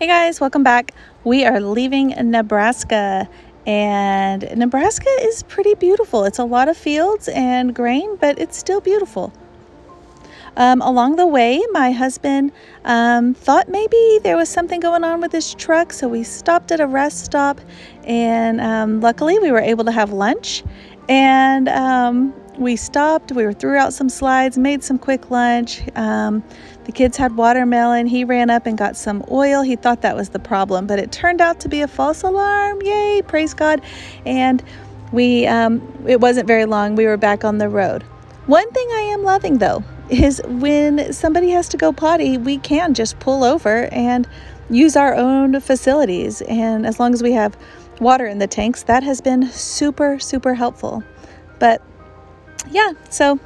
Hey guys, welcome back. We are leaving Nebraska, and Nebraska is pretty beautiful. It's a lot of fields and grain, but it's still beautiful. Along the way, my husband thought maybe there was something going on with his truck, so we stopped at a rest stop, and luckily we were able to have lunch. And we stopped, we threw out some slides, made some quick lunch. The kids had watermelon. He ran up and got some oil. He thought that was the problem, but it turned out to be a false alarm. Yay, praise God. And it wasn't very long. We were back on the road. One thing I am loving though is when somebody has to go potty, we can just pull over and use our own facilities. And as long as we have water in the tanks, that has been super, super helpful. But yeah, so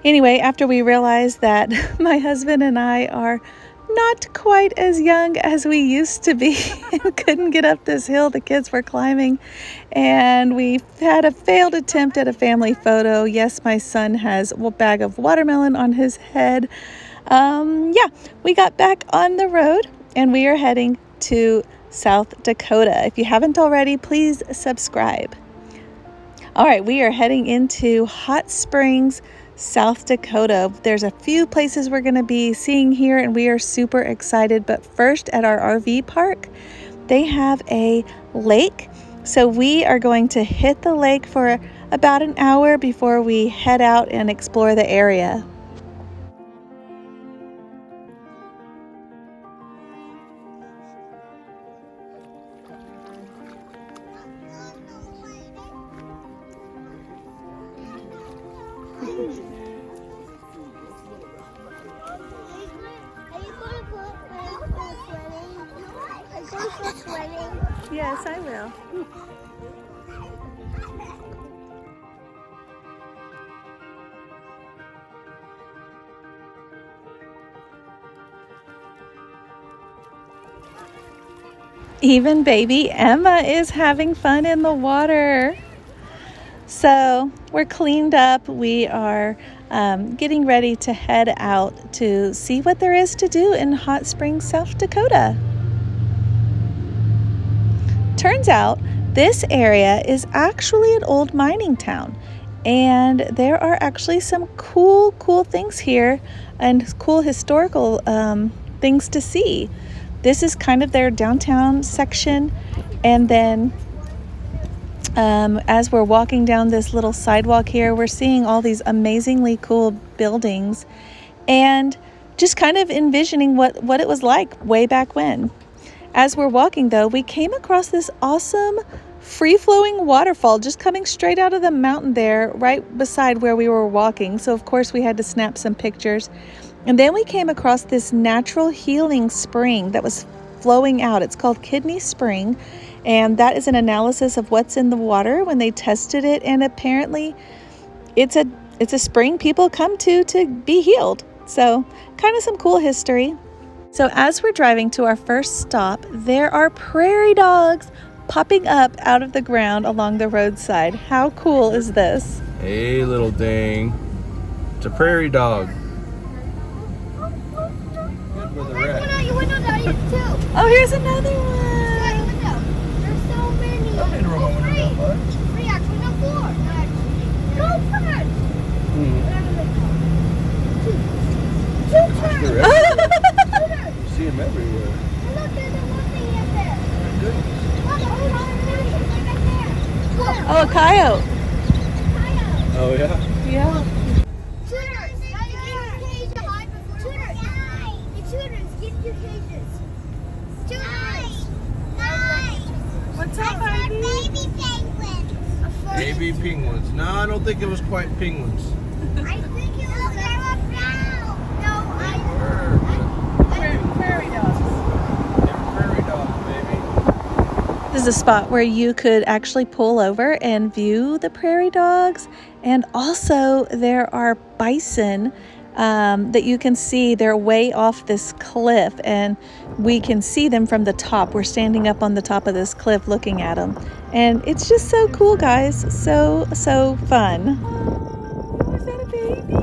anyway, after we realized that my husband and I are not quite as young as we used to be and couldn't get up this hill the kids were climbing, and we had a failed attempt at a family photo. Yes, my son has a bag of watermelon on his head. We got back on the road and we are heading to South Dakota. If you haven't already, please subscribe. All right, we are heading into Hot Springs, South Dakota. There's a few places we're going to be seeing here, and we are super excited. But first, at our RV park, they have a lake. So we are going to hit the lake for about an hour before we head out and explore the area. Yes, I will. Even baby Emma is having fun in the water. So we're cleaned up. We are getting ready to head out to see what there is to do in Hot Springs, South Dakota. Turns out this area is actually an old mining town, and there are actually some cool things here and cool historical things to see. This is kind of their downtown section, and then as we're walking down this little sidewalk here, we're seeing all these amazingly cool buildings and just kind of envisioning what it was like way back when. As we're walking though, we came across this awesome free-flowing waterfall just coming straight out of the mountain there right beside where we were walking. So of course we had to snap some pictures. And then we came across this natural healing spring that was flowing out. It's called Kidney Spring, and that is an analysis of what's in the water when they tested it, and apparently it's a spring people come to be healed. So kind of some cool history. So as we're driving to our first stop, there are prairie dogs popping up out of the ground along the roadside. How cool is this? Hey, little ding. It's a prairie dog. Good where they're at. Oh, here's another one. There's so many. Don't need to roll my window down, bud. 3 actually, no 4. No, actually. Go first. Whatever they call it. 2 turns. They're everywhere. See them everywhere. And look, there's a one thing up there. My goodness. Look, right there. Oh, a coyote. Oh, yeah? Yeah. Tutors, get your cage behind before tutors. Hey, tutors, get your cages. Tutors. What's up, baby? Baby penguins. Baby penguins. No, I don't think it was quite penguins. I think it was brown. No, Prairie dogs. They're prairie dogs, baby. This is a spot where you could actually pull over and view the prairie dogs, and also there are bison that you can see. They're way off this cliff, and we can see them from the top. We're standing up on the top of this cliff looking at them, and it's just so cool, guys. So fun. Is that a baby?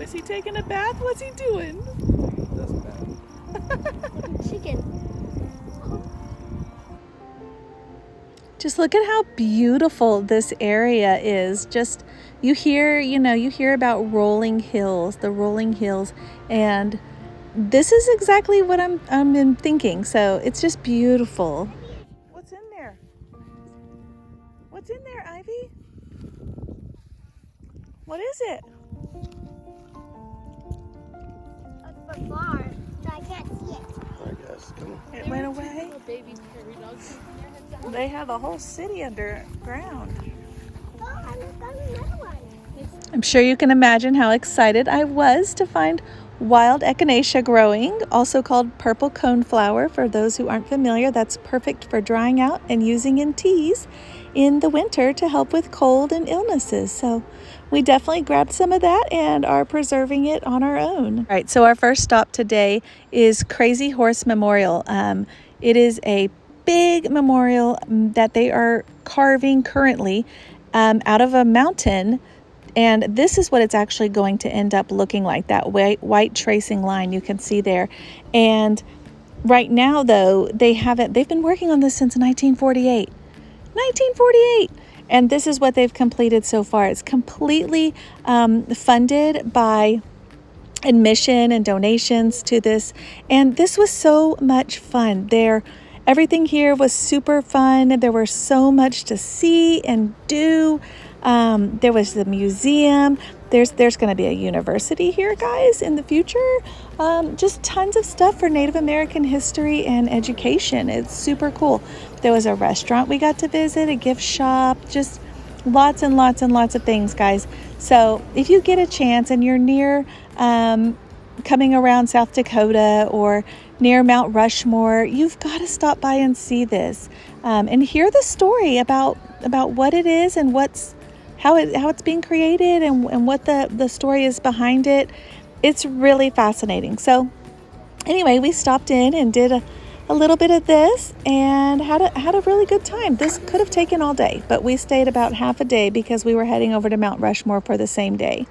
Is he taking a bath? What's he doing? Chicken. Just look at how beautiful this area is. Just, you hear about rolling hills, the rolling hills, and this is exactly what I'm thinking. So it's just beautiful. What's in there? What's in there, Ivy? What is it? It's from far, so I can't see it. I guess. Come on. It went away. Little baby prairie dogs. They have a whole city underground. Oh, I got another one. I'm sure you can imagine how excited I was to find wild echinacea growing, also called purple coneflower. For those who aren't familiar, that's perfect for drying out and using in teas in the winter to help with cold and illnesses. So we definitely grabbed some of that and are preserving it on our own. All right, so our first stop today is Crazy Horse Memorial. It is a big memorial that they are carving currently out of a mountain. And this is what it's actually going to end up looking like, that white tracing line you can see there. And right now, though, they've been working on this since 1948. 1948! And this is what they've completed so far. It's completely funded by admission and donations to this. And this was so much fun. Everything here was super fun. There was so much to see and do. There was the museum. There's going to be a university here, guys, in the future. Just tons of stuff for Native American history and education. It's super cool. There was a restaurant we got to visit, a gift shop, just lots and lots and lots of things, guys. So if you get a chance and you're near coming around South Dakota or near Mount Rushmore, you've got to stop by and see this and hear the story about what it is and how it's being created and what the story is behind it. It's really fascinating. So anyway, we stopped in and did a little bit of this and had a really good time. This could have taken all day, but we stayed about half a day because we were heading over to Mount Rushmore for the same day.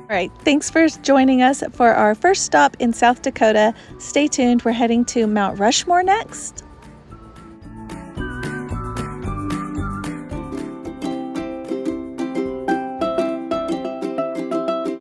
All right, thanks for joining us for our first stop in South Dakota. Stay tuned, we're heading to Mount Rushmore next.